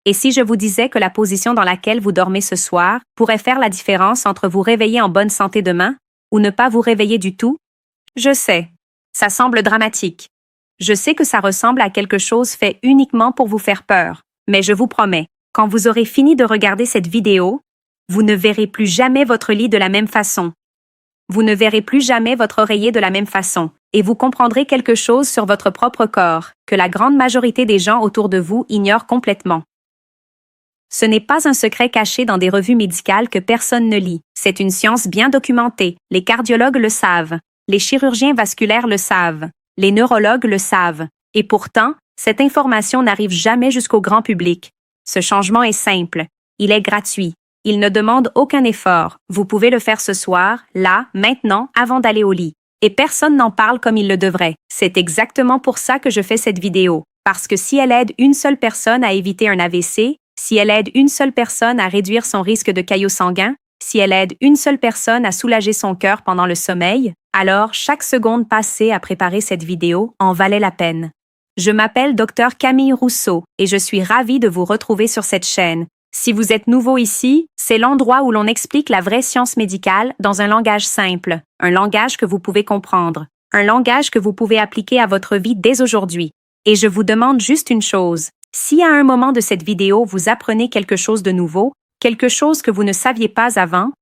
Et si je vous disais que la position dans laquelle vous dormez ce soir pourrait faire la différence entre vous réveiller en bonne santé demain ou ne pas vous réveiller du tout? Je sais. Ça semble dramatique. Je sais que ça ressemble à quelque chose fait uniquement pour vous faire peur, mais je vous promets, quand vous aurez fini de regarder cette vidéo, vous ne verrez plus jamais votre lit de la même façon. Vous ne verrez plus jamais votre oreiller de la même façon, et vous comprendrez quelque chose sur votre propre corps que la grande majorité des gens autour de vous ignorent complètement. Ce n'est pas un secret caché dans des revues médicales que personne ne lit. C'est une science bien documentée. Les cardiologues le savent. Les chirurgiens vasculaires le savent. Les neurologues le savent. Et pourtant, cette information n'arrive jamais jusqu'au grand public. Ce changement est simple. Il est gratuit. Il ne demande aucun effort. Vous pouvez le faire ce soir, là, maintenant, avant d'aller au lit. Et personne n'en parle comme il le devrait. C'est exactement pour ça que je fais cette vidéo. Parce que si elle aide une seule personne à éviter un AVC, si elle aide une seule personne à réduire son risque de caillots sanguins, si elle aide une seule personne à soulager son cœur pendant le sommeil, alors chaque seconde passée à préparer cette vidéo en valait la peine. Je m'appelle Dr Camille Rousseau et je suis ravie de vous retrouver sur cette chaîne. Si vous êtes nouveau ici, c'est l'endroit où l'on explique la vraie science médicale dans un langage simple, un langage que vous pouvez comprendre, un langage que vous pouvez appliquer à votre vie dès aujourd'hui. Et je vous demande juste une chose. Si à un moment de cette vidéo vous apprenez quelque chose de nouveau, quelque chose que vous ne saviez pas avant,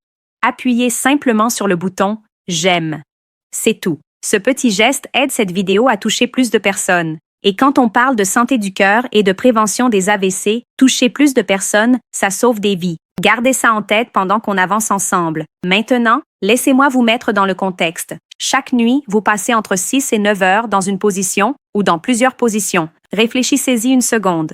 appuyez simplement sur le bouton « J'aime ». C'est tout. Ce petit geste aide cette vidéo à toucher plus de personnes. Et quand on parle de santé du cœur et de prévention des AVC, toucher plus de personnes, ça sauve des vies. Gardez ça en tête pendant qu'on avance ensemble. Maintenant, laissez-moi vous mettre dans le contexte. Chaque nuit, vous passez entre 6 et 9 heures dans une position ou dans plusieurs positions. Réfléchissez-y une seconde.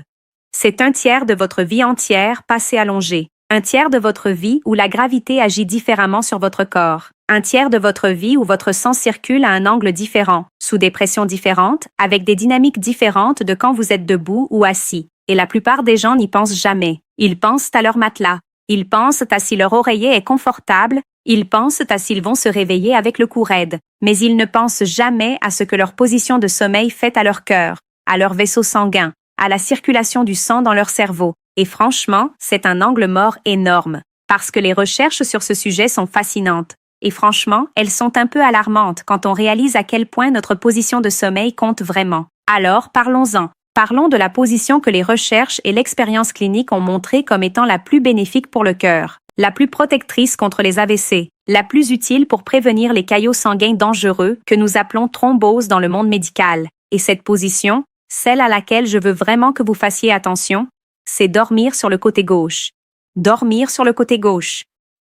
C'est un tiers de votre vie entière passée allongée. Un tiers de votre vie où la gravité agit différemment sur votre corps. Un tiers de votre vie où votre sang circule à un angle différent, sous des pressions différentes, avec des dynamiques différentes de quand vous êtes debout ou assis. Et la plupart des gens n'y pensent jamais. Ils pensent à leur matelas. Ils pensent à si leur oreiller est confortable. Ils pensent à s'ils vont se réveiller avec le cou raide. Mais ils ne pensent jamais à ce que leur position de sommeil fait à leur cœur, à leur vaisseau sanguin, à la circulation du sang dans leur cerveau. Et franchement, c'est un angle mort énorme, parce que les recherches sur ce sujet sont fascinantes. Et franchement, elles sont un peu alarmantes quand on réalise à quel point notre position de sommeil compte vraiment. Alors, parlons-en. Parlons de la position que les recherches et l'expérience clinique ont montrée comme étant la plus bénéfique pour le cœur, la plus protectrice contre les AVC, la plus utile pour prévenir les caillots sanguins dangereux que nous appelons thrombose dans le monde médical. Et cette position, celle à laquelle je veux vraiment que vous fassiez attention, c'est dormir sur le côté gauche. Dormir sur le côté gauche.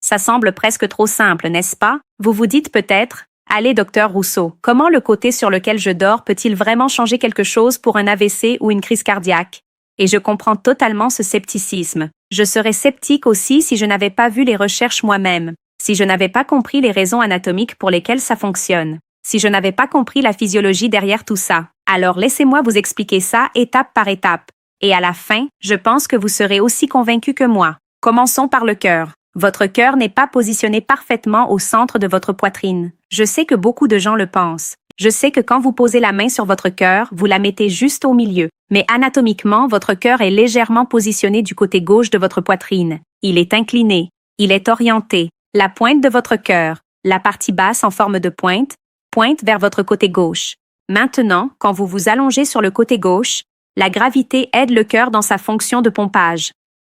Ça semble presque trop simple, n'est-ce pas? Vous vous dites peut-être, « Allez, docteur Rousseau, comment le côté sur lequel je dors peut-il vraiment changer quelque chose pour un AVC ou une crise cardiaque? » Et je comprends totalement ce scepticisme. Je serais sceptique aussi si je n'avais pas vu les recherches moi-même, si je n'avais pas compris les raisons anatomiques pour lesquelles ça fonctionne, si je n'avais pas compris la physiologie derrière tout ça. Alors laissez-moi vous expliquer ça étape par étape. Et à la fin, je pense que vous serez aussi convaincu que moi. Commençons par le cœur. Votre cœur n'est pas positionné parfaitement au centre de votre poitrine. Je sais que beaucoup de gens le pensent. Je sais que quand vous posez la main sur votre cœur, vous la mettez juste au milieu. Mais anatomiquement, votre cœur est légèrement positionné du côté gauche de votre poitrine. Il est incliné. Il est orienté. La pointe de votre cœur, la partie basse en forme de pointe, pointe vers votre côté gauche. Maintenant, quand vous vous allongez sur le côté gauche, la gravité aide le cœur dans sa fonction de pompage.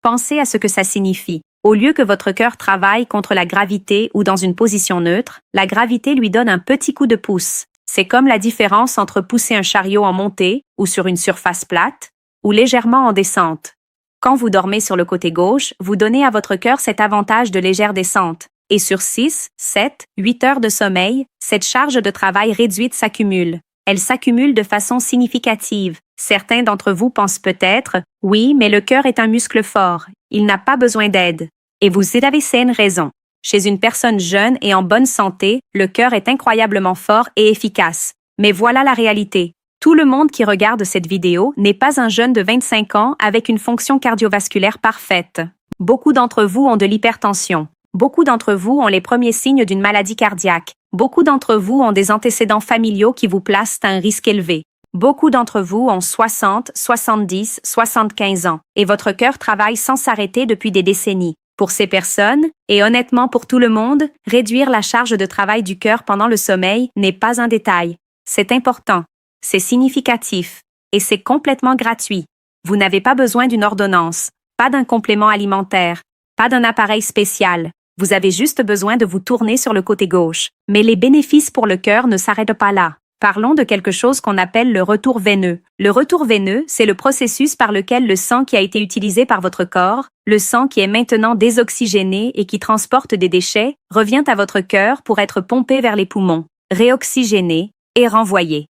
Pensez à ce que ça signifie. Au lieu que votre cœur travaille contre la gravité ou dans une position neutre, la gravité lui donne un petit coup de pouce. C'est comme la différence entre pousser un chariot en montée ou sur une surface plate, ou légèrement en descente. Quand vous dormez sur le côté gauche, vous donnez à votre cœur cet avantage de légère descente. Et sur 6, 7, 8 heures de sommeil, cette charge de travail réduite s'accumule. Elle s'accumule de façon significative. Certains d'entre vous pensent peut-être, oui, mais le cœur est un muscle fort. Il n'a pas besoin d'aide. Et vous avez une raison. Chez une personne jeune et en bonne santé, le cœur est incroyablement fort et efficace. Mais voilà la réalité. Tout le monde qui regarde cette vidéo n'est pas un jeune de 25 ans avec une fonction cardiovasculaire parfaite. Beaucoup d'entre vous ont de l'hypertension. Beaucoup d'entre vous ont les premiers signes d'une maladie cardiaque. Beaucoup d'entre vous ont des antécédents familiaux qui vous placent à un risque élevé. Beaucoup d'entre vous ont 60, 70, 75 ans, et votre cœur travaille sans s'arrêter depuis des décennies. Pour ces personnes, et honnêtement pour tout le monde, réduire la charge de travail du cœur pendant le sommeil n'est pas un détail. C'est important, c'est significatif, et c'est complètement gratuit. Vous n'avez pas besoin d'une ordonnance, pas d'un complément alimentaire, pas d'un appareil spécial. Vous avez juste besoin de vous tourner sur le côté gauche. Mais les bénéfices pour le cœur ne s'arrêtent pas là. Parlons de quelque chose qu'on appelle le retour veineux. Le retour veineux, c'est le processus par lequel le sang qui a été utilisé par votre corps, le sang qui est maintenant désoxygéné et qui transporte des déchets, revient à votre cœur pour être pompé vers les poumons, réoxygéné et renvoyé.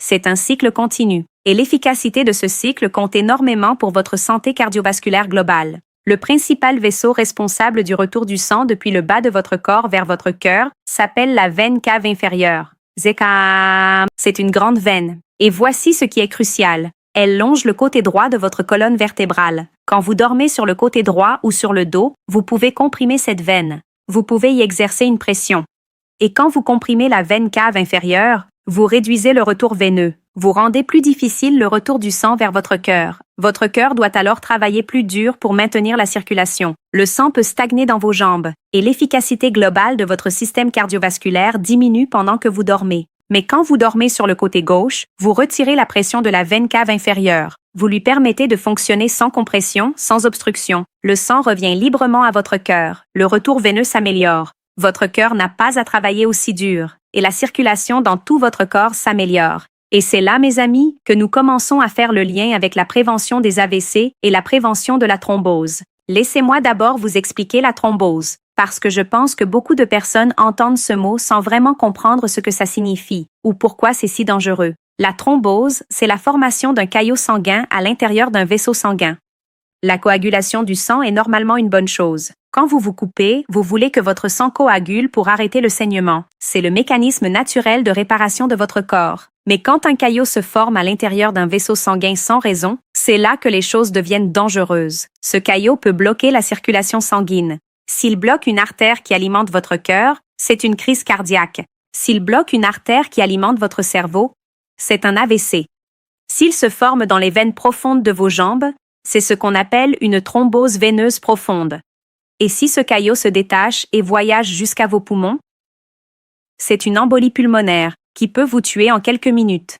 C'est un cycle continu, et l'efficacité de ce cycle compte énormément pour votre santé cardiovasculaire globale. Le principal vaisseau responsable du retour du sang depuis le bas de votre corps vers votre cœur s'appelle la veine cave inférieure. C'est une grande veine. Et voici ce qui est crucial. Elle longe le côté droit de votre colonne vertébrale. Quand vous dormez sur le côté droit ou sur le dos, vous pouvez comprimer cette veine. Vous pouvez y exercer une pression. Et quand vous comprimez la veine cave inférieure, vous réduisez le retour veineux. Vous rendez plus difficile le retour du sang vers votre cœur. Votre cœur doit alors travailler plus dur pour maintenir la circulation. Le sang peut stagner dans vos jambes, et l'efficacité globale de votre système cardiovasculaire diminue pendant que vous dormez. Mais quand vous dormez sur le côté gauche, vous retirez la pression de la veine cave inférieure. Vous lui permettez de fonctionner sans compression, sans obstruction. Le sang revient librement à votre cœur. Le retour veineux s'améliore. Votre cœur n'a pas à travailler aussi dur, et la circulation dans tout votre corps s'améliore. Et c'est là, mes amis, que nous commençons à faire le lien avec la prévention des AVC et la prévention de la thrombose. Laissez-moi d'abord vous expliquer la thrombose, parce que je pense que beaucoup de personnes entendent ce mot sans vraiment comprendre ce que ça signifie, ou pourquoi c'est si dangereux. La thrombose, c'est la formation d'un caillot sanguin à l'intérieur d'un vaisseau sanguin. La coagulation du sang est normalement une bonne chose. Quand vous vous coupez, vous voulez que votre sang coagule pour arrêter le saignement. C'est le mécanisme naturel de réparation de votre corps. Mais quand un caillot se forme à l'intérieur d'un vaisseau sanguin sans raison, c'est là que les choses deviennent dangereuses. Ce caillot peut bloquer la circulation sanguine. S'il bloque une artère qui alimente votre cœur, c'est une crise cardiaque. S'il bloque une artère qui alimente votre cerveau, c'est un AVC. S'il se forme dans les veines profondes de vos jambes, c'est ce qu'on appelle une thrombose veineuse profonde. Et si ce caillot se détache et voyage jusqu'à vos poumons, c'est une embolie pulmonaire qui peut vous tuer en quelques minutes.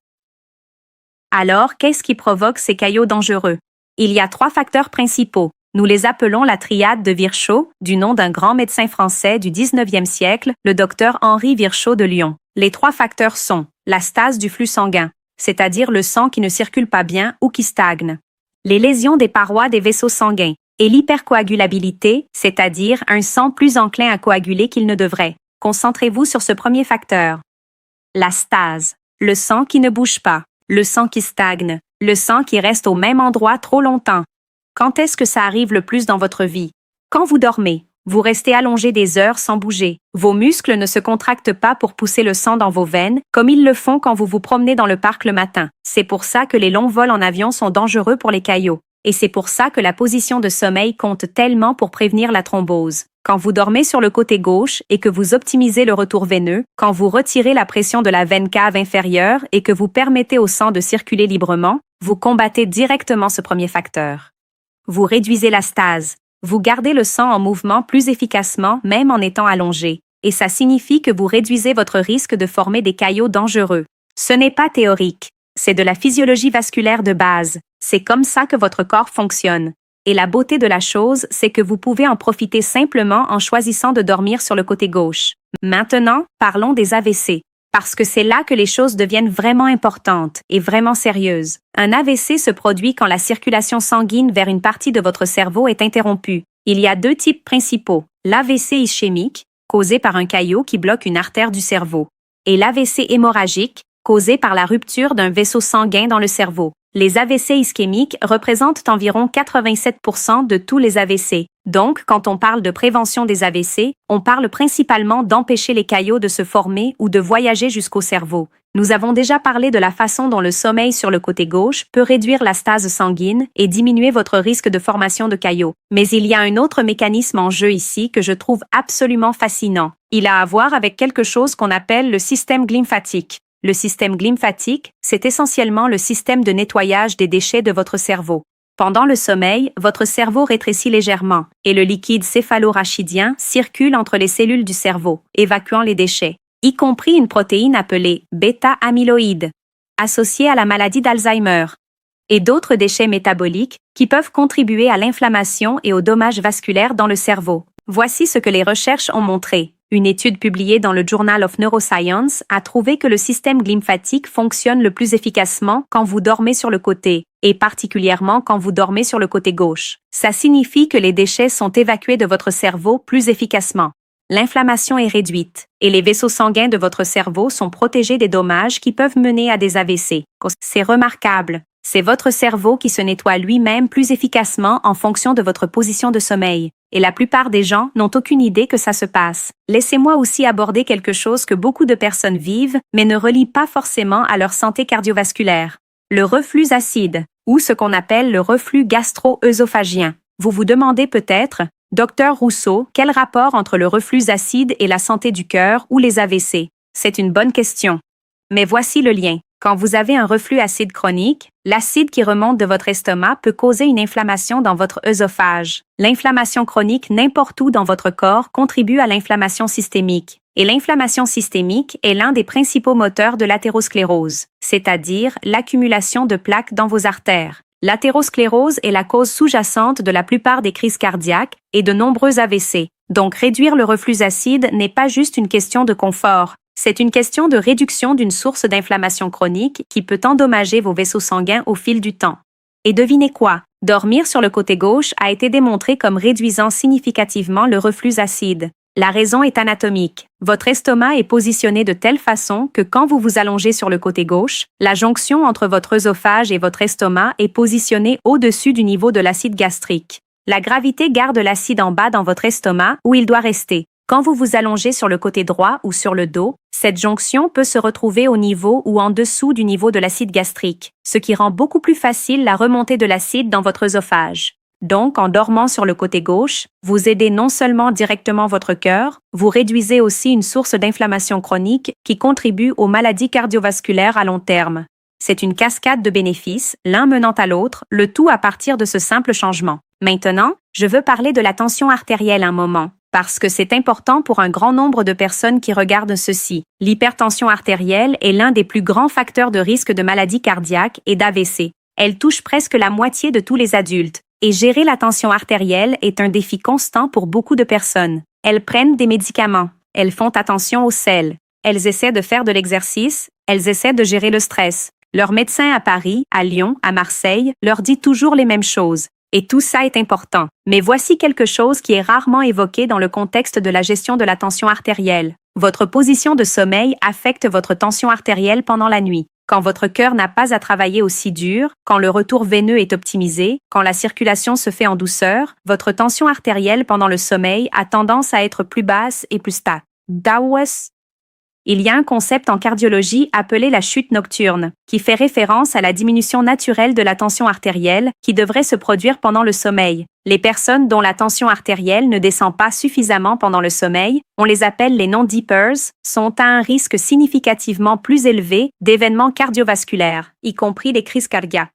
Alors, qu'est-ce qui provoque ces caillots dangereux? Il y a 3 facteurs principaux. Nous les appelons la triade de Virchow, du nom d'un grand médecin français du 19e siècle, le docteur Henri Virchow de Lyon. Les 3 facteurs sont la stase du flux sanguin, c'est-à-dire le sang qui ne circule pas bien ou qui stagne, les lésions des parois des vaisseaux sanguins, et l'hypercoagulabilité, c'est-à-dire un sang plus enclin à coaguler qu'il ne devrait. Concentrez-vous sur ce premier facteur. La stase, le sang qui ne bouge pas, le sang qui stagne, le sang qui reste au même endroit trop longtemps. Quand est-ce que ça arrive le plus dans votre vie? Quand vous dormez, vous restez allongé des heures sans bouger. Vos muscles ne se contractent pas pour pousser le sang dans vos veines, comme ils le font quand vous vous promenez dans le parc le matin. C'est pour ça que les longs vols en avion sont dangereux pour les caillots. Et c'est pour ça que la position de sommeil compte tellement pour prévenir la thrombose. Quand vous dormez sur le côté gauche et que vous optimisez le retour veineux, quand vous retirez la pression de la veine cave inférieure et que vous permettez au sang de circuler librement, vous combattez directement ce premier facteur. Vous réduisez la stase. Vous gardez le sang en mouvement plus efficacement même en étant allongé. Et ça signifie que vous réduisez votre risque de former des caillots dangereux. Ce n'est pas théorique. C'est de la physiologie vasculaire de base. C'est comme ça que votre corps fonctionne. Et la beauté de la chose, c'est que vous pouvez en profiter simplement en choisissant de dormir sur le côté gauche. Maintenant, parlons des AVC. Parce que c'est là que les choses deviennent vraiment importantes et vraiment sérieuses. Un AVC se produit quand la circulation sanguine vers une partie de votre cerveau est interrompue. Il y a 2 types principaux. L'AVC ischémique, causé par un caillot qui bloque une artère du cerveau, et l'AVC hémorragique, causé par la rupture d'un vaisseau sanguin dans le cerveau. Les AVC ischémiques représentent environ 87% de tous les AVC. Donc, quand on parle de prévention des AVC, on parle principalement d'empêcher les caillots de se former ou de voyager jusqu'au cerveau. Nous avons déjà parlé de la façon dont le sommeil sur le côté gauche peut réduire la stase sanguine et diminuer votre risque de formation de caillots. Mais il y a un autre mécanisme en jeu ici que je trouve absolument fascinant. Il a à voir avec quelque chose qu'on appelle le système lymphatique. Le système glymphatique, c'est essentiellement le système de nettoyage des déchets de votre cerveau. Pendant le sommeil, votre cerveau rétrécit légèrement et le liquide céphalorachidien circule entre les cellules du cerveau, évacuant les déchets, y compris une protéine appelée bêta-amyloïde, associée à la maladie d'Alzheimer, et d'autres déchets métaboliques qui peuvent contribuer à l'inflammation et aux dommages vasculaires dans le cerveau. Voici ce que les recherches ont montré. Une étude publiée dans le Journal of Neuroscience a trouvé que le système glymphatique fonctionne le plus efficacement quand vous dormez sur le côté, et particulièrement quand vous dormez sur le côté gauche. Ça signifie que les déchets sont évacués de votre cerveau plus efficacement. L'inflammation est réduite, et les vaisseaux sanguins de votre cerveau sont protégés des dommages qui peuvent mener à des AVC. C'est remarquable. C'est votre cerveau qui se nettoie lui-même plus efficacement en fonction de votre position de sommeil. Et la plupart des gens n'ont aucune idée que ça se passe. Laissez-moi aussi aborder quelque chose que beaucoup de personnes vivent, mais ne relient pas forcément à leur santé cardiovasculaire. Le reflux acide, ou ce qu'on appelle le reflux gastro-œsophagien. Vous vous demandez peut-être, Docteur Rousseau, quel rapport entre le reflux acide et la santé du cœur ou les AVC? C'est une bonne question. Mais voici le lien. Quand vous avez un reflux acide chronique, l'acide qui remonte de votre estomac peut causer une inflammation dans votre œsophage. L'inflammation chronique n'importe où dans votre corps contribue à l'inflammation systémique. Et l'inflammation systémique est l'un des principaux moteurs de l'athérosclérose, c'est-à-dire l'accumulation de plaques dans vos artères. L'athérosclérose est la cause sous-jacente de la plupart des crises cardiaques et de nombreux AVC. Donc réduire le reflux acide n'est pas juste une question de confort. C'est une question de réduction d'une source d'inflammation chronique qui peut endommager vos vaisseaux sanguins au fil du temps. Et devinez quoi? Dormir sur le côté gauche a été démontré comme réduisant significativement le reflux acide. La raison est anatomique. Votre estomac est positionné de telle façon que quand vous vous allongez sur le côté gauche, la jonction entre votre œsophage et votre estomac est positionnée au-dessus du niveau de l'acide gastrique. La gravité garde l'acide en bas dans votre estomac où il doit rester. Quand vous vous allongez sur le côté droit ou sur le dos, cette jonction peut se retrouver au niveau ou en dessous du niveau de l'acide gastrique, ce qui rend beaucoup plus facile la remontée de l'acide dans votre œsophage. Donc, en dormant sur le côté gauche, vous aidez non seulement directement votre cœur, vous réduisez aussi une source d'inflammation chronique qui contribue aux maladies cardiovasculaires à long terme. C'est une cascade de bénéfices, l'un menant à l'autre, le tout à partir de ce simple changement. Maintenant, je veux parler de la tension artérielle un moment, parce que c'est important pour un grand nombre de personnes qui regardent ceci. L'hypertension artérielle est l'un des plus grands facteurs de risque de maladies cardiaques et d'AVC. Elle touche presque la moitié de tous les adultes. Et gérer la tension artérielle est un défi constant pour beaucoup de personnes. Elles prennent des médicaments, elles font attention au sel, elles essaient de faire de l'exercice, elles essaient de gérer le stress. Leur médecin à Paris, à Lyon, à Marseille leur dit toujours les mêmes choses. Et tout ça est important. Mais voici quelque chose qui est rarement évoqué dans le contexte de la gestion de la tension artérielle. Votre position de sommeil affecte votre tension artérielle pendant la nuit. Quand votre cœur n'a pas à travailler aussi dur, quand le retour veineux est optimisé, quand la circulation se fait en douceur, votre tension artérielle pendant le sommeil a tendance à être plus basse et plus stable. Il y a un concept en cardiologie appelé la chute nocturne, qui fait référence à la diminution naturelle de la tension artérielle qui devrait se produire pendant le sommeil. Les personnes dont la tension artérielle ne descend pas suffisamment pendant le sommeil, on les appelle les non-deepers, sont à un risque significativement plus élevé d'événements cardiovasculaires, y compris les crises cardiaques.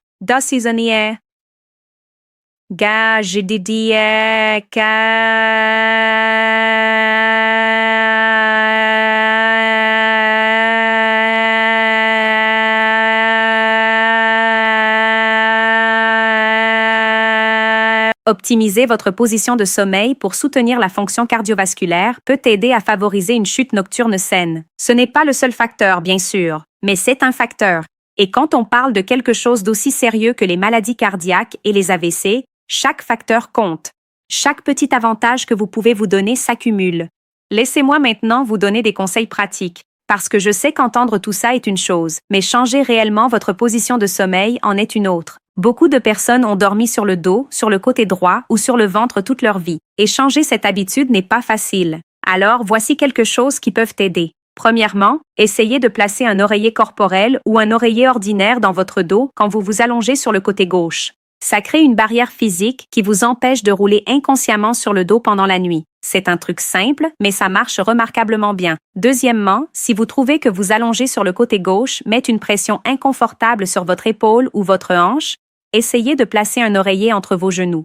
Optimiser votre position de sommeil pour soutenir la fonction cardiovasculaire peut aider à favoriser une chute nocturne saine. Ce n'est pas le seul facteur, bien sûr, mais c'est un facteur. Et quand on parle de quelque chose d'aussi sérieux que les maladies cardiaques et les AVC, chaque facteur compte. Chaque petit avantage que vous pouvez vous donner s'accumule. Laissez-moi maintenant vous donner des conseils pratiques, parce que je sais qu'entendre tout ça est une chose, mais changer réellement votre position de sommeil en est une autre. Beaucoup de personnes ont dormi sur le dos, sur le côté droit ou sur le ventre toute leur vie, et changer cette habitude n'est pas facile. Alors, voici quelque chose qui peuvent t'aider. Premièrement, essayez de placer un oreiller corporel ou un oreiller ordinaire dans votre dos quand vous vous allongez sur le côté gauche. Ça crée une barrière physique qui vous empêche de rouler inconsciemment sur le dos pendant la nuit. C'est un truc simple, mais ça marche remarquablement bien. Deuxièmement, si vous trouvez que vous allongez sur le côté gauche met une pression inconfortable sur votre épaule ou votre hanche, essayez de placer un oreiller entre vos genoux.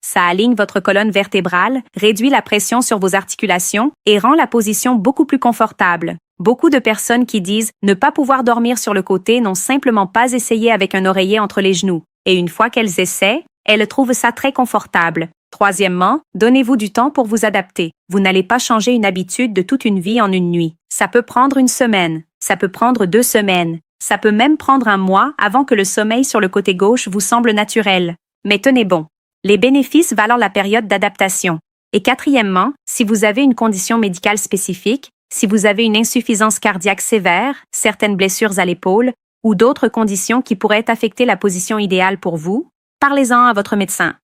Ça aligne votre colonne vertébrale, réduit la pression sur vos articulations et rend la position beaucoup plus confortable. Beaucoup de personnes qui disent ne pas pouvoir dormir sur le côté n'ont simplement pas essayé avec un oreiller entre les genoux. Et une fois qu'elles essaient, elles trouvent ça très confortable. Troisièmement, donnez-vous du temps pour vous adapter. Vous n'allez pas changer une habitude de toute une vie en une nuit. Ça peut prendre une semaine, ça peut prendre 2 semaines, ça peut même prendre un mois avant que le sommeil sur le côté gauche vous semble naturel. Mais tenez bon. Les bénéfices valent la période d'adaptation. Et quatrièmement, si vous avez une condition médicale spécifique, si vous avez une insuffisance cardiaque sévère, certaines blessures à l'épaule ou d'autres conditions qui pourraient affecter la position idéale pour vous, parlez-en à votre médecin.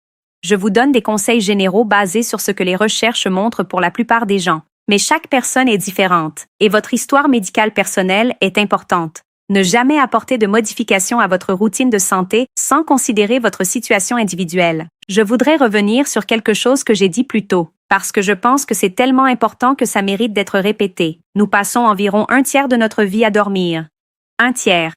Je vous donne des conseils généraux basés sur ce que les recherches montrent pour la plupart des gens. Mais chaque personne est différente et votre histoire médicale personnelle est importante. Ne jamais apporter de modifications à votre routine de santé sans considérer votre situation individuelle. Je voudrais revenir sur quelque chose que j'ai dit plus tôt, parce que je pense que c'est tellement important que ça mérite d'être répété. Nous passons environ 1/3 de notre vie à dormir. 1/3.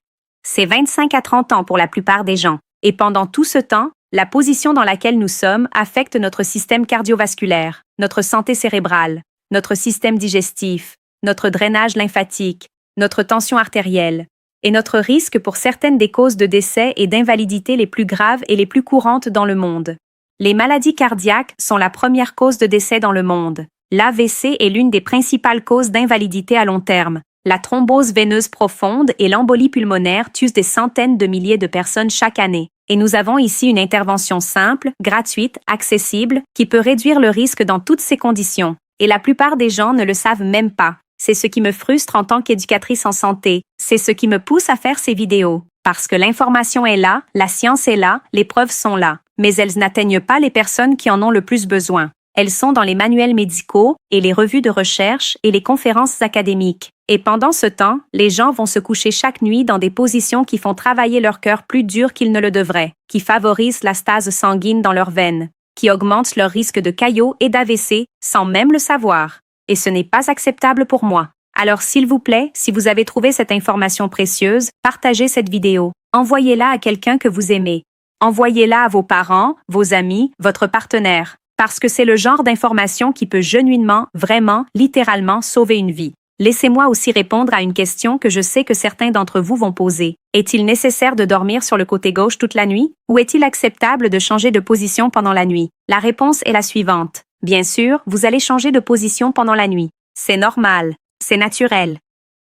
C'est 25 à 30 ans pour la plupart des gens. Et pendant tout ce temps, la position dans laquelle nous sommes affecte notre système cardiovasculaire, notre santé cérébrale, notre système digestif, notre drainage lymphatique, notre tension artérielle, et notre risque pour certaines des causes de décès et d'invalidité les plus graves et les plus courantes dans le monde. Les maladies cardiaques sont la première cause de décès dans le monde. L'AVC est l'une des principales causes d'invalidité à long terme. La thrombose veineuse profonde et l'embolie pulmonaire tuent des centaines de milliers de personnes chaque année. Et nous avons ici une intervention simple, gratuite, accessible, qui peut réduire le risque dans toutes ces conditions. Et la plupart des gens ne le savent même pas. C'est ce qui me frustre en tant qu'éducatrice en santé. C'est ce qui me pousse à faire ces vidéos. Parce que l'information est là, la science est là, les preuves sont là. Mais elles n'atteignent pas les personnes qui en ont le plus besoin. Elles sont dans les manuels médicaux et les revues de recherche et les conférences académiques. Et pendant ce temps, les gens vont se coucher chaque nuit dans des positions qui font travailler leur cœur plus dur qu'ils ne le devraient, qui favorisent la stase sanguine dans leurs veines, qui augmentent leur risque de caillot et d'AVC sans même le savoir. Et ce n'est pas acceptable pour moi. Alors s'il vous plaît, si vous avez trouvé cette information précieuse, partagez cette vidéo. Envoyez-la à quelqu'un que vous aimez. Envoyez-la à vos parents, vos amis, votre partenaire. Parce que c'est le genre d'information qui peut genuinement, vraiment, littéralement sauver une vie. Laissez-moi aussi répondre à une question que je sais que certains d'entre vous vont poser. Est-il nécessaire de dormir sur le côté gauche toute la nuit? Ou est-il acceptable de changer de position pendant la nuit? La réponse est la suivante. Bien sûr, vous allez changer de position pendant la nuit. C'est normal. C'est naturel.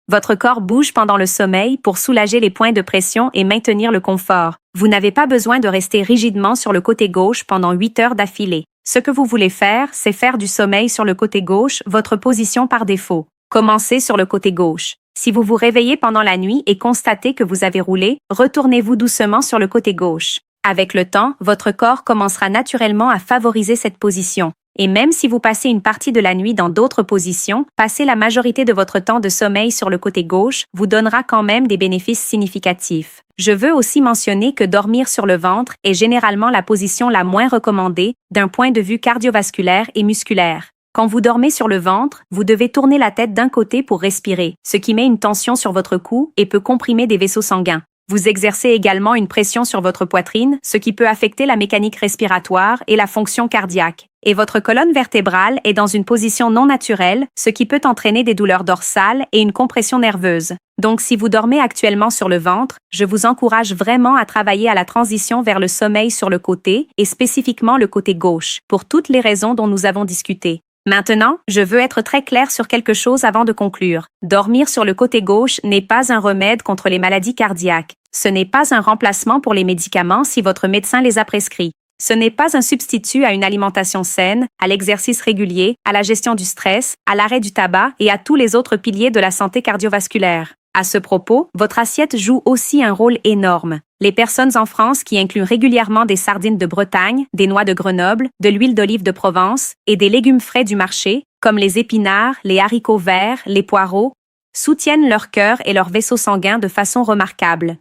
Votre corps bouge pendant le sommeil pour soulager les points de pression et maintenir le confort. Vous n'avez pas besoin de rester rigidement sur le côté gauche pendant 8 heures d'affilée. Ce que vous voulez faire, c'est faire du sommeil sur le côté gauche votre position par défaut. Commencez sur le côté gauche. Si vous vous réveillez pendant la nuit et constatez que vous avez roulé, retournez-vous doucement sur le côté gauche. Avec le temps, votre corps commencera naturellement à favoriser cette position. Et même si vous passez une partie de la nuit dans d'autres positions, passer la majorité de votre temps de sommeil sur le côté gauche vous donnera quand même des bénéfices significatifs. Je veux aussi mentionner que dormir sur le ventre est généralement la position la moins recommandée d'un point de vue cardiovasculaire et musculaire. Quand vous dormez sur le ventre, vous devez tourner la tête d'un côté pour respirer, ce qui met une tension sur votre cou et peut comprimer des vaisseaux sanguins. Vous exercez également une pression sur votre poitrine, ce qui peut affecter la mécanique respiratoire et la fonction cardiaque. Et votre colonne vertébrale est dans une position non naturelle, ce qui peut entraîner des douleurs dorsales et une compression nerveuse. Donc si vous dormez actuellement sur le ventre, je vous encourage vraiment à travailler à la transition vers le sommeil sur le côté, et spécifiquement le côté gauche, pour toutes les raisons dont nous avons discuté. Maintenant, je veux être très clair sur quelque chose avant de conclure. Dormir sur le côté gauche n'est pas un remède contre les maladies cardiaques. Ce n'est pas un remplacement pour les médicaments si votre médecin les a prescrits. Ce n'est pas un substitut à une alimentation saine, à l'exercice régulier, à la gestion du stress, à l'arrêt du tabac et à tous les autres piliers de la santé cardiovasculaire. À ce propos, votre assiette joue aussi un rôle énorme. Les personnes en France qui incluent régulièrement des sardines de Bretagne, des noix de Grenoble, de l'huile d'olive de Provence et des légumes frais du marché, comme les épinards, les haricots verts, les poireaux, soutiennent leur cœur et leur vaisseau sanguin de façon remarquable.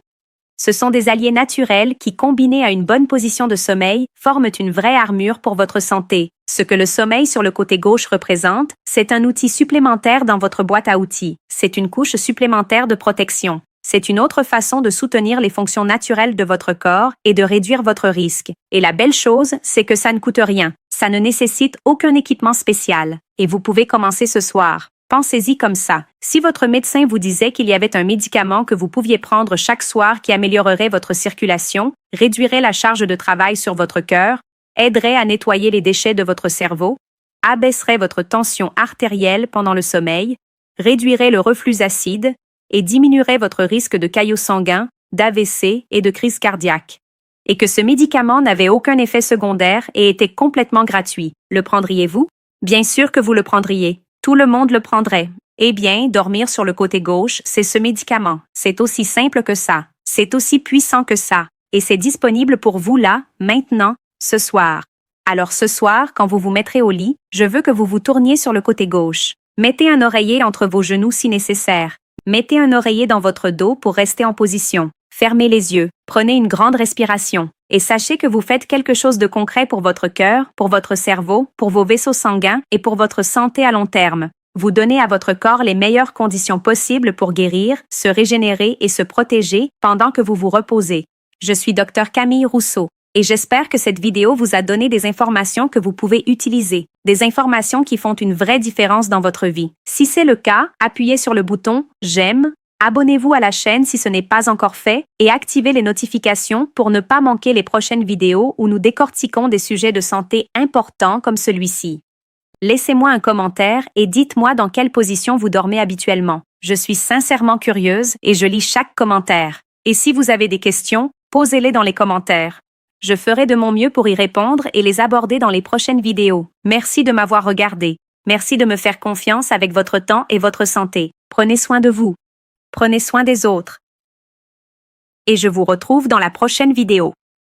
Ce sont des alliés naturels qui, combinés à une bonne position de sommeil, forment une vraie armure pour votre santé. Ce que le sommeil sur le côté gauche représente, c'est un outil supplémentaire dans votre boîte à outils. C'est une couche supplémentaire de protection. C'est une autre façon de soutenir les fonctions naturelles de votre corps et de réduire votre risque. Et la belle chose, c'est que ça ne coûte rien. Ça ne nécessite aucun équipement spécial. Et vous pouvez commencer ce soir. Pensez-y comme ça. Si votre médecin vous disait qu'il y avait un médicament que vous pouviez prendre chaque soir qui améliorerait votre circulation, réduirait la charge de travail sur votre cœur, aiderait à nettoyer les déchets de votre cerveau, abaisserait votre tension artérielle pendant le sommeil, réduirait le reflux acide et diminuerait votre risque de caillots sanguins, d'AVC et de crise cardiaque. Et que ce médicament n'avait aucun effet secondaire et était complètement gratuit. Le prendriez-vous? Bien sûr que vous le prendriez. Tout le monde le prendrait. Eh bien, dormir sur le côté gauche, c'est ce médicament. C'est aussi simple que ça. C'est aussi puissant que ça. Et c'est disponible pour vous là, maintenant, ce soir. Alors ce soir, quand vous vous mettrez au lit, je veux que vous vous tourniez sur le côté gauche. Mettez un oreiller entre vos genoux si nécessaire. Mettez un oreiller dans votre dos pour rester en position. Fermez les yeux, prenez une grande respiration et sachez que vous faites quelque chose de concret pour votre cœur, pour votre cerveau, pour vos vaisseaux sanguins et pour votre santé à long terme. Vous donnez à votre corps les meilleures conditions possibles pour guérir, se régénérer et se protéger pendant que vous vous reposez. Je suis Dr Camille Rousseau et j'espère que cette vidéo vous a donné des informations que vous pouvez utiliser, des informations qui font une vraie différence dans votre vie. Si c'est le cas, appuyez sur le bouton « J'aime », abonnez-vous à la chaîne si ce n'est pas encore fait et activez les notifications pour ne pas manquer les prochaines vidéos où nous décortiquons des sujets de santé importants comme celui-ci. Laissez-moi un commentaire et dites-moi dans quelle position vous dormez habituellement. Je suis sincèrement curieuse et je lis chaque commentaire. Et si vous avez des questions, posez-les dans les commentaires. Je ferai de mon mieux pour y répondre et les aborder dans les prochaines vidéos. Merci de m'avoir regardé. Merci de me faire confiance avec votre temps et votre santé. Prenez soin de vous. Prenez soin des autres. Et je vous retrouve dans la prochaine vidéo.